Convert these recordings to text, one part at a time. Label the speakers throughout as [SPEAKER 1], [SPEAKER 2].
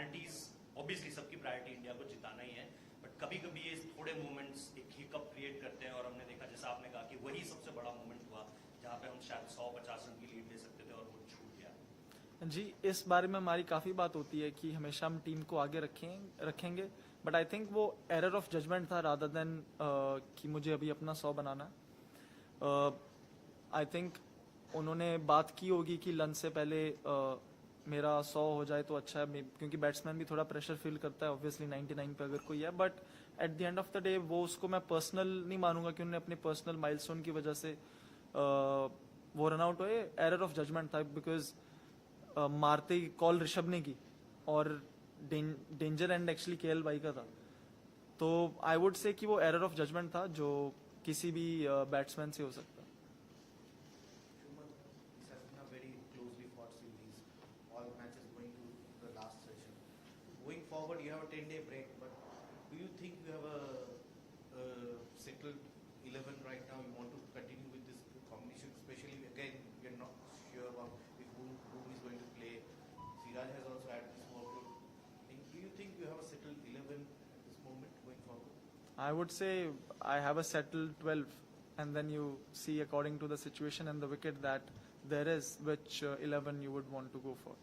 [SPEAKER 1] Priorities obviously सबकी priority India को जिताना ही है, बट कभी कभी ये थोड़े मोमेंट्स एक हिकअप क्रिएट करते हैं और हमने देखा जैसा आपने कहा कि वही सबसे बड़ा मोमेंट हुआ जहाँ पे हम शायद 150 रन की लीड ले सकते थे और वो छूट गया।
[SPEAKER 2] जी, इस बारे में हमारी काफ़ी बात होती है कि हमेशा हम टीम को आगे रखेंगे, बट आई थिंक वो एरर ऑफ जजमेंट था रादर देन कि मुझे अभी अपना 100 बनाना। आई थिंक उन्होंने बात की होगी कि लंच से पहले मेरा 100 हो जाए तो अच्छा है, क्योंकि बैट्समैन भी थोड़ा प्रेशर फील करता है ऑब्वियसली 99 पे अगर कोई है, but at the end of the day वो उसको मैं पर्सनल नहीं मानूंगा कि उन्होंने अपने पर्सनल माइलस्टोन की वजह से वो रन आउट हुए। एरर ऑफ जजमेंट था, बिकॉज मारते ही कॉल ऋषभ ने की और डेंजर एंड एक्चुअली केएल भाई का था, तो आई वुड से कि वो एरर ऑफ जजमेंट था जो किसी भी बैट्समैन से हो सकता है।
[SPEAKER 3] Going forward, you have a 10-day break, but do you think you have a settled 11 right now? You want to continue with this combination, especially again, you're not sure about if whom is going to play. Siraj has also had this workload. Do you think you have a settled 11 at this moment going forward?
[SPEAKER 2] I would say I have a settled 12, and then you see according to the situation and the wicket that there is, which 11 you would want to go for.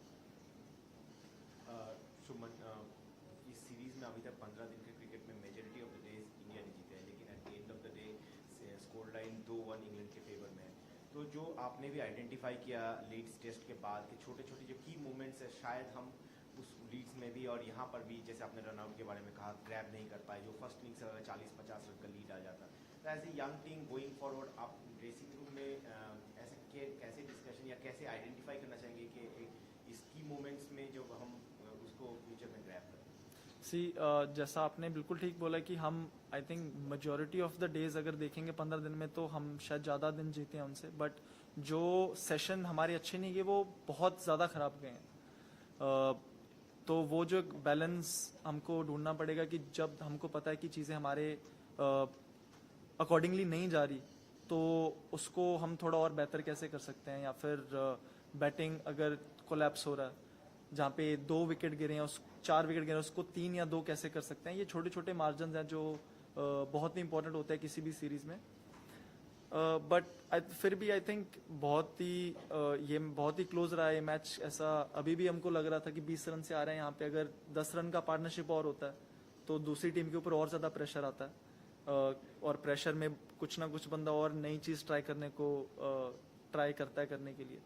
[SPEAKER 4] Shubman, इस series में अभी तक 15 दिन के cricket में majority of the days India ने जीते हैं, लेकिन at the end of the day score line 2-1 England के फेवर में है। तो जो आपने भी आइडेंटिफाई किया लीड्स टेस्ट के बाद के छोटे छोटे जो की मूवमेंट्स है, शायद हम उस लीड्स में भी और यहाँ पर भी, जैसे आपने रनआउट के बारे में कहा, ग्रैब नहीं कर पाए, जो फर्स्ट इनिंग्स अगर 40-50 रन का लीड आ जाता। तो as a young team going forward, आप ड्रेसिंग रूम में ऐसे कैसे डिस्कशन या कैसे आइडेंटिफाई करना चाहेंगे कि इस की मोमेंट्स में जो हम उसको फ्यूचर में ग्रैब करें?
[SPEAKER 2] जैसा आपने बिल्कुल ठीक बोला कि हम I think majority of the days अगर देखेंगे 15 दिन में तो हम शायद ज़्यादा दिन जीते हैं उनसे, बट जो सेशन हमारे अच्छे नहीं गए वो बहुत ज़्यादा खराब गए हैं। तो वो जो बैलेंस हमको ढूंढना पड़ेगा कि जब हमको पता है कि चीज़ें हमारे अकॉर्डिंगली नहीं जा रही तो उसको हम थोड़ा और बेहतर कैसे कर सकते हैं, या फिर बैटिंग अगर कोलैप्स हो रहा है जहाँ पे 2 विकेट गिरे हैं, 4 विकेट गिरे हैं, उसको 3 या 2 कैसे कर सकते हैं। ये छोटे छोटे मार्जिन हैं जो बहुत ही इंपॉर्टेंट होता है किसी भी सीरीज में। बट फिर भी आई थिंक ये बहुत ही क्लोज रहा है ये मैच। ऐसा अभी भी हमको लग रहा था कि 20 रन से आ रहे हैं यहाँ पे, अगर 10 रन का पार्टनरशिप और होता है तो दूसरी टीम के ऊपर और ज्यादा प्रेशर आता है, और प्रेशर में कुछ ना कुछ बंदा और नई चीज ट्राई करता है करने के लिए।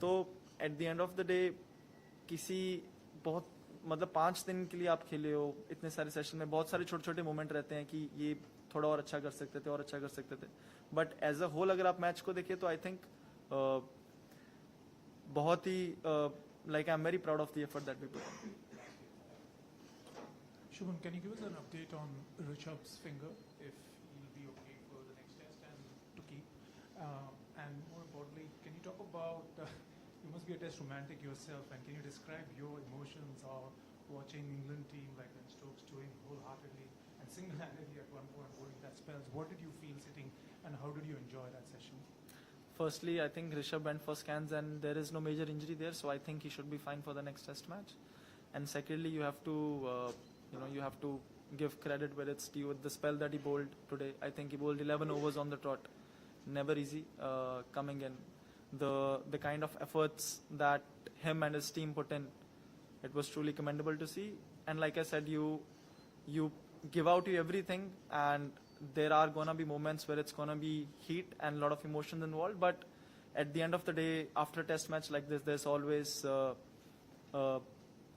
[SPEAKER 2] तो at the end of the day बहुत 5 दिन के लिए आप खेले हो, इतने सारे सेशन में बहुत सारे छोटे छोटे मोमेंट रहते हैं कि ये थोड़ा और अच्छा कर सकते थे और अच्छा कर सकते थे, बट एज अ होल अगर आप मैच को देखिए तो आई थिंक बहुत ही like I am very proud of the effort that we put.
[SPEAKER 5] Shubman, can you give us an update on Rishabh's finger, if he'll be okay for the next test and to keep? And more importantly, can you talk about, you must be a test romantic yourself, and can you describe your emotions of watching England team like Ben Stokes doing wholeheartedly and single-handedly at one point bowling that spells? What did you feel sitting and how did you enjoy that session?
[SPEAKER 2] Firstly, I think Rishabh went for scans and there is no major injury there, so I think he should be fine for the next test match. And secondly, you have to you have to give credit where it's due with the spell that he bowled today. I think he bowled 11 overs on the trot. Never easy coming in. The kind of efforts that him and his team put in, it was truly commendable to see. And like I said, you give out everything, and there are gonna be moments where it's gonna be heat and a lot of emotions involved. But at the end of the day, after a test match like this, there's always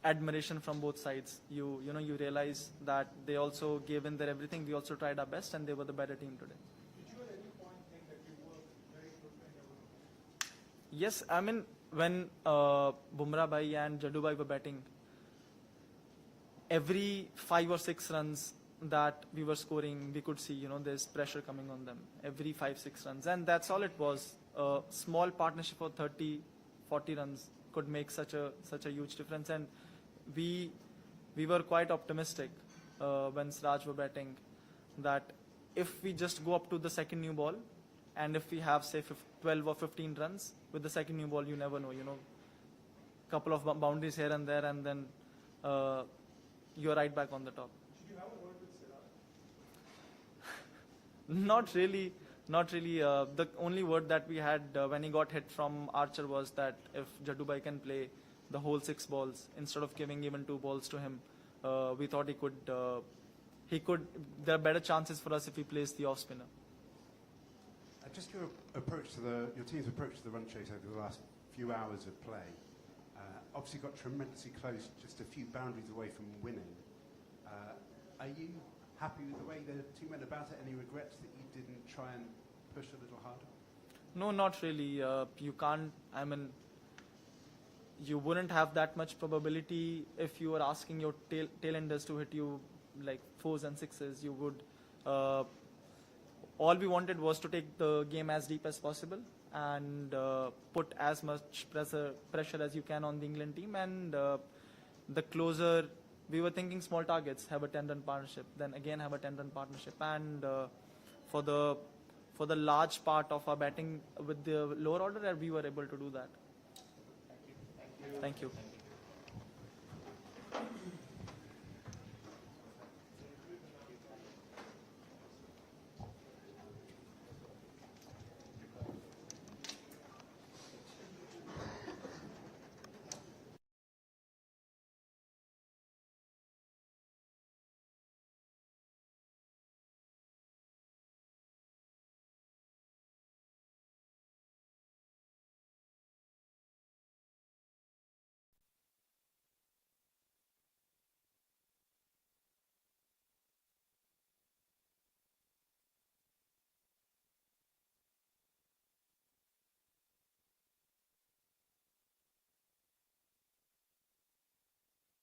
[SPEAKER 2] admiration from both sides. You realize that they also gave in their everything. We also tried our best, and they were the better team today.
[SPEAKER 5] Did you at any point think that you were very good when you were?
[SPEAKER 2] Yes, I mean when Bumrah bhai and Jaddu bhai were batting, every 5 or 6 runs that we were scoring, we could see there's pressure coming on them. Every 5-6 runs, and that's all it was. A small partnership for 30-40 runs could make such a huge difference. And we were quite optimistic when Siraj were batting that if we just go up to the second new ball, and if we have say 12 or 15 runs with the second new ball, you never know, couple of boundaries here and there, and then you're right back on the top.
[SPEAKER 5] Did you have a word with Siraj?
[SPEAKER 2] Not really, not really. The only word that we had when he got hit from Archer was that if Jaddubai can play the whole 6 balls instead of giving even 2 balls to him, we thought he could. There are better chances for us if he plays the off spinner.
[SPEAKER 6] Just your team's approach to the run chase over the last few hours of play. Obviously got tremendously close, just a few boundaries away from winning. Are you happy with the way the team went about it? Any regrets that you didn't try and push a little harder?
[SPEAKER 2] No, not really. You can't. I mean, you wouldn't have that much probability if you were asking your tailenders to hit you like 4s and 6s. You would. All we wanted was to take the game as deep as possible and put as much pressure as you can on the England team. And the closer, we were thinking small targets, have a 10-run partnership, then again have a 10-run partnership. And for the large part of our batting with the lower order, we were able to do that. Thank you.